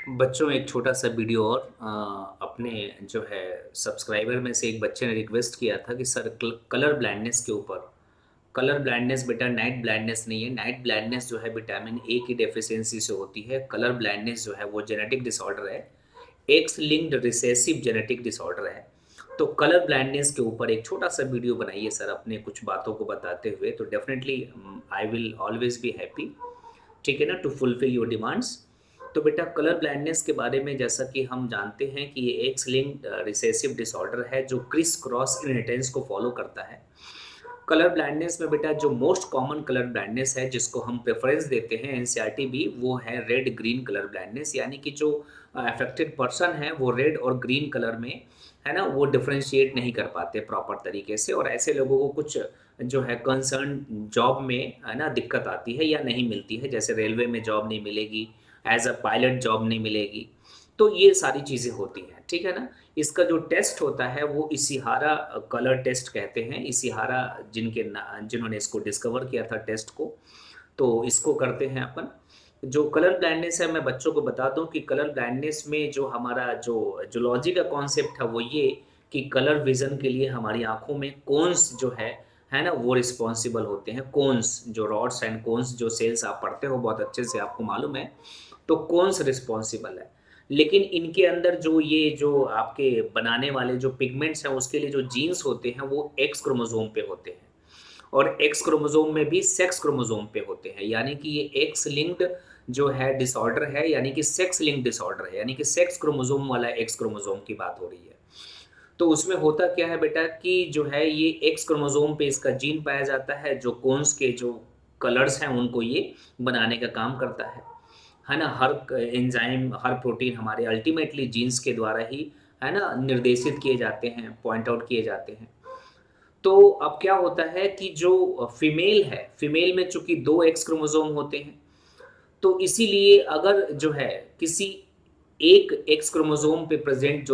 बच्चों एक छोटा सा वीडियो और अपने जो है सब्सक्राइबर में से एक बच्चे ने रिक्वेस्ट किया था कि सर कलर ब्लाइंडनेस के ऊपर। कलर ब्लाइंडनेस बेटा नाइट ब्लाइंडनेस नहीं है। नाइट ब्लाइंडनेस जो है विटामिन ए की डेफिशिएंसी से होती है। कलर ब्लाइंडनेस जो है वो जेनेटिक डिसऑर्डर है। X linked recessive genetic disorder है। तो कलर ब्लाइंडनेस के ऊपर एक छोटा सा वीडियो बनाइए सर अपने कुछ बातों को बताते हुए, तो definitely I will always be happy. ठीक है ना, टू फुलफिल योर डिमांड्स। तो बेटा कलर ब्लाइंडनेस के बारे में जैसा कि हम जानते हैं कि ये एक्स लिंक्ड रिसेसिव डिसऑर्डर है जो क्रिस क्रॉस इनहेरिटेंस को फॉलो करता है। कलर ब्लाइंडनेस में बेटा जो मोस्ट कॉमन कलर ब्लाइंडनेस है जिसको हम प्रेफरेंस देते हैं एनसीईआरटी भी, वो है रेड ग्रीन कलर ब्लाइंडनेस। यानी कि जो अफेक्टेड पर्सन है वो रेड और ग्रीन कलर में है ना, वो डिफरेंशिएट नहीं कर पाते प्रॉपर तरीके से, और ऐसे लोगों को कुछ जो है कंसर्न जॉब में है ना दिक्कत आती है या नहीं मिलती है। जैसे रेलवे में जॉब नहीं मिलेगी, एज अ पायलट जॉब नहीं मिलेगी। तो ये सारी चीज़ें होती हैं, ठीक है ना। इसका जो टेस्ट होता है वो इशिहारा कलर टेस्ट कहते हैं। इशिहारा जिन्होंने इसको डिस्कवर किया था टेस्ट को, तो इसको करते हैं अपन। जो कलर ब्लाइंडनेस है, मैं बच्चों को बता दूं कि कलर ब्लाइंडनेस में जो हमारा जो जूलॉजी का कॉन्सेप्ट है वो ये कि कलर विजन के लिए हमारी आंखों में कोन्स जो है ना, वो रिस्पॉन्सिबल होते हैं। कोन्स जो रॉड्स एंड कोन्स जो सेल्स आप पढ़ते हो बहुत अच्छे से, आपको मालूम है। तो कौन सा रिस्पॉन्सिबल है। लेकिन इनके अंदर जो ये जो आपके बनाने वाले जो पिगमेंट्स हैं उसके लिए जो जीन्स होते हैं वो एक्स क्रोमोसोम पे होते हैं, और एक्स क्रोमोसोम में भी सेक्स क्रोमोसोम पे होते हैं। यानी कि ये एक्स लिंक्ड जो है डिसऑर्डर है, यानी कि सेक्स लिंक्ड डिसऑर्डर है, यानी कि सेक्स क्रोमोसोम वाला एक्स क्रोमोसोम की बात हो रही है। तो उसमें होता क्या है बेटा कि जो है ये एक्स क्रोमोसोम पे इसका जीन पाया जाता है जो कोन्स के जो कलर्स हैं उनको ये बनाने का काम करता है ना। हर एंजाइम हर प्रोटीन हमारे अल्टीमेटली जीन्स के द्वारा ही है ना निर्देशित किए जाते हैं, पॉइंट आउट किए जाते हैं। तो अब क्या होता है कि जो फीमेल है, फीमेल में चूंकि दो एक्स क्रोमोसोम होते हैं, तो इसीलिए अगर जो है किसी एक एक्स क्रोमोसोम पे प्रेजेंट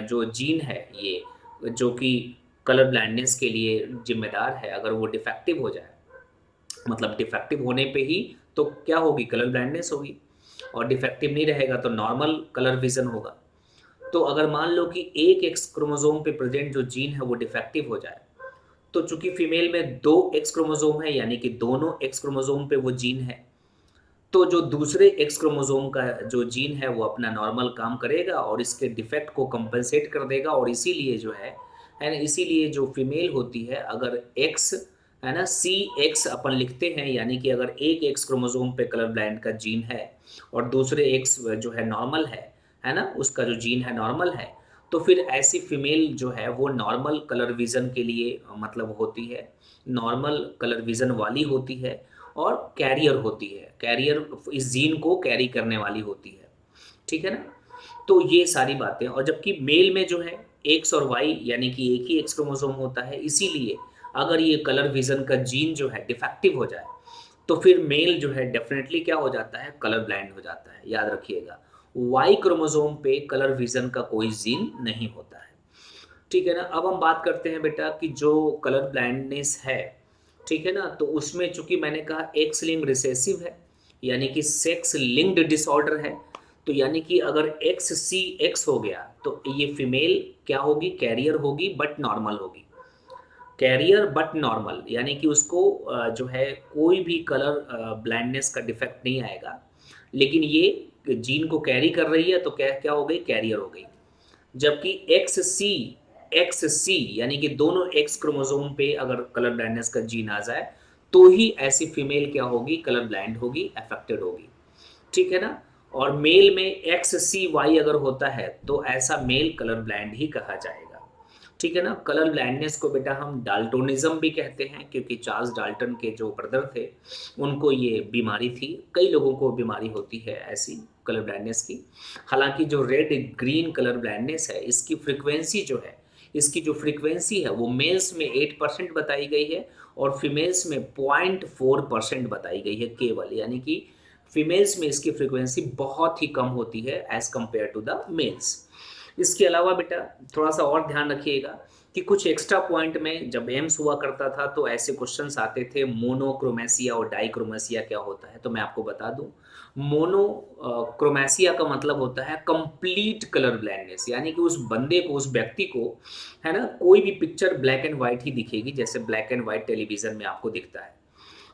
जो जीन है ये जो कि कलर ब्लाइंडनेस के लिए जिम्मेदार है, अगर वो डिफेक्टिव हो जाए, मतलब डिफेक्टिव होने पे ही तो क्या होगी, कलर ब्लाइंडनेस होगी। और डिफेक्टिव नहीं रहेगा तो नॉर्मल कलर विजन होगा। तो अगर मान लो कि एक एक्स क्रोमोसोम पे प्रेजेंट जो जीन है वो डिफेक्टिव हो जाए, तो चूंकि फीमेल में दो एक्स क्रोमोसोम है यानी कि दोनों एक्स क्रोमोसोम पे वो जीन है, तो जो दूसरे एक्स क्रोमोसोम का जो जीन है वो अपना नॉर्मल काम करेगा और इसके डिफेक्ट को कंपनसेट कर देगा। और इसीलिए जो है ना, इसीलिए जो फीमेल होती है, अगर एक्स है ना सी एक्स अपन लिखते हैं, यानी कि अगर एक एक्स क्रोमोसोम पे कलर ब्लाइंड का जीन है और दूसरे एक्स जो है नॉर्मल है ना, उसका जो जीन है नॉर्मल है, तो फिर ऐसी फीमेल जो है वो नॉर्मल कलर विजन के लिए मतलब होती है, नॉर्मल कलर विजन वाली होती है, और कैरियर होती है, कैरियर इस जीन को कैरी करने वाली होती है। ठीक है ना। तो ये सारी बातें, और जबकि मेल में जो है एक्स और वाई यानी कि एक ही एक्स क्रोमोसोम होता है, इसीलिए अगर ये कलर विजन का जीन जो है डिफेक्टिव हो जाए तो फिर मेल जो है डेफिनेटली क्या हो जाता है, कलर ब्लाइंड हो जाता है। याद रखिएगा, वाई क्रोमोसोम पे कलर विजन का कोई जीन नहीं होता है। ठीक है ना। अब हम बात करते हैं बेटा कि जो कलर ब्लाइंडनेस है, ठीक है ना, तो उसमें चूंकि मैंने कहा एक्स लिंक्ड रिसेसिव है, यानी कि सेक्स लिंक्ड डिसऑर्डर है। तो यानी कि अगर एक्स सी एक्स हो गया तो ये फीमेल क्या होगी, कैरियर होगी बट नॉर्मल होगी। कैरियर बट नॉर्मल यानी कि उसको जो है कोई भी कलर ब्लाइंडनेस का डिफेक्ट नहीं आएगा, लेकिन ये जीन को कैरी कर रही है तो क्या क्या हो गई, कैरियर हो गई। जबकि एक्स सी यानी कि दोनों एक्स क्रोमोसोम पे अगर कलर ब्लाइंडनेस का जीन आ जाए तो ही ऐसी फीमेल क्या होगी, कलर ब्लाइंड होगी, अफेक्टेड होगी। ठीक है ना। और मेल में एक्स सी वाई अगर होता है तो ऐसा मेल कलर ब्लाइंड ही कहा जाएगा। ठीक है ना। कलर ब्लाइंडनेस को बेटा हम डाल्टोनिज्म भी कहते हैं, क्योंकि चार्ल्स डाल्टन के जो ब्रदर थे उनको ये बीमारी थी। कई लोगों को बीमारी होती है ऐसी कलर ब्लाइंडनेस की। हालांकि जो रेड ग्रीन कलर ब्लाइंडनेस है इसकी फ्रीक्वेंसी जो है, इसकी जो फ्रीक्वेंसी है वो मेल्स में 8% बताई गई है और फीमेल्स में 0.4% बताई गई है केवल। यानी कि फीमेल्स में इसकी फ्रीक्वेंसी बहुत ही कम होती है as compared to the males. इसके अलावा बेटा थोड़ा सा और ध्यान रखिएगा कि कुछ एक्स्ट्रा पॉइंट में जब एम्स हुआ करता था तो ऐसे क्वेश्चंस आते थे, मोनोक्रोमेसिया और डाइक्रोमेसिया क्या होता है, तो मैं आपको बता दूं। क्रोमेसिया का मतलब होता है कंप्लीट कलर ब्लाइंडनेस, यानी कि उस बंदे को, उस व्यक्ति को, है ना, कोई भी पिक्चर ब्लैक एंड व्हाइट ही दिखेगी, जैसे ब्लैक एंड व्हाइट टेलीविजन में आपको दिखता है।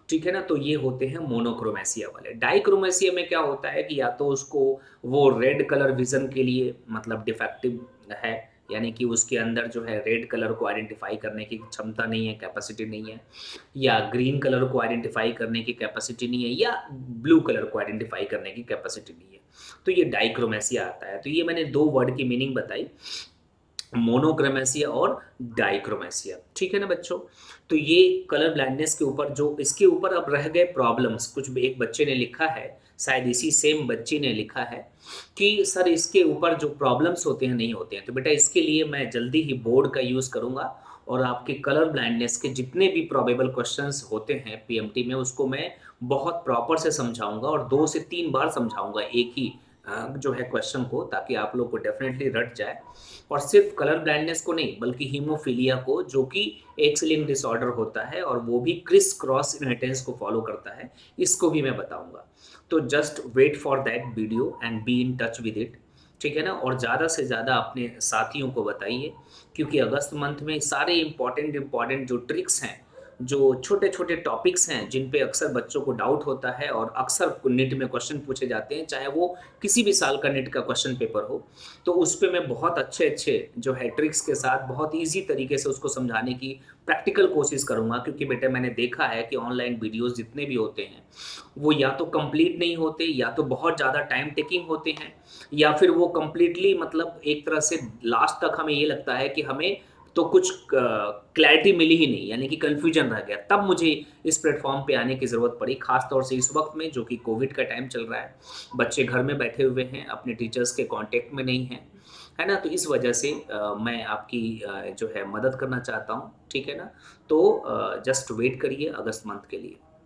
ठीक है ना, तो ये होते हैं मोनोक्रोमेसिया वाले। डाइक्रोमेसिया में क्या होता है कि या तो उसको वो रेड कलर विजन के लिए मतलब डिफेक्टिव है, यानी कि उसके अंदर जो है रेड कलर को आइडेंटिफाई करने की क्षमता नहीं है, कैपेसिटी नहीं है, या ग्रीन कलर को आइडेंटिफाई करने की कैपेसिटी नहीं है, या ब्लू कलर को आइडेंटिफाई करने की कैपेसिटी नहीं है, तो ये डाइक्रोमेसिया आता है। तो ये मैंने दो वर्ड की मीनिंग बताई, मोनोक्रोमेसिया और डाइक्रोमेसिया। ठीक है ना बच्चों, तो ये कलर ब्लाइंडनेस के ऊपर, जो इसके ऊपर अब रह गए प्रॉब्लम्स, कुछ एक बच्चे ने लिखा है, शायद इसी सेम बच्चे ने लिखा है कि सर इसके ऊपर जो प्रॉब्लम्स होते हैं नहीं होते हैं, तो बेटा इसके लिए मैं जल्दी ही बोर्ड का यूज़ करूंगा और आपके कलर ब्लाइंडनेस के जितने भी प्रॉबेबल क्वेश्चंस होते हैं पीएमटी में, उसको मैं बहुत प्रॉपर से समझाऊंगा और 2 से 3 बार समझाऊंगा एक ही जो है क्वेश्चन को, ताकि आप लोग को डेफिनेटली रट जाए। और सिर्फ कलर ब्लाइंडनेस को नहीं, बल्कि हीमोफीलिया को, जो कि एक्स लिंक्ड डिसऑर्डर होता है और वो भी क्रिस क्रॉस इनहेरिटेंस को फॉलो करता है, इसको भी मैं बताऊंगा। तो just wait for that video and be in touch with it. ठीक है ना, और ज़्यादा से ज़्यादा अपने साथियों को बताइए, क्योंकि अगस्त मंथ में सारे इंपॉर्टेंट इंपॉर्टेंट जो ट्रिक्स हैं, जो छोटे छोटे टॉपिक्स हैं जिन पे अक्सर बच्चों को डाउट होता है और अक्सर नीट में क्वेश्चन पूछे जाते हैं, चाहे वो किसी भी साल का नीट का क्वेश्चन पेपर हो, तो उस पे मैं बहुत अच्छे अच्छे जो है ट्रिक्स के साथ बहुत ईजी तरीके से उसको समझाने की प्रैक्टिकल कोशिश करूंगा। क्योंकि बेटे मैंने देखा है कि ऑनलाइन वीडियोस जितने भी होते हैं, वो या तो कंप्लीट नहीं होते, या तो बहुत ज़्यादा टाइम टेकिंग होते हैं, या फिर वो कंप्लीटली मतलब एक तरह से लास्ट तक हमें ये लगता है कि हमें तो कुछ क्लैरिटी मिली ही नहीं, यानी कि कन्फ्यूजन रह गया। तब मुझे इस प्लेटफॉर्म पे आने की ज़रूरत पड़ी, खास तौर से इस वक्त में जो कि कोविड का टाइम चल रहा है, बच्चे घर में बैठे हुए हैं, अपने टीचर्स के कांटेक्ट में नहीं हैं, है ना, तो इस वजह से मैं आपकी जो है मदद करना चाहता हूँ। ठीक है ना, तो जस्ट वेट करिए अगस्त मंथ के लिए।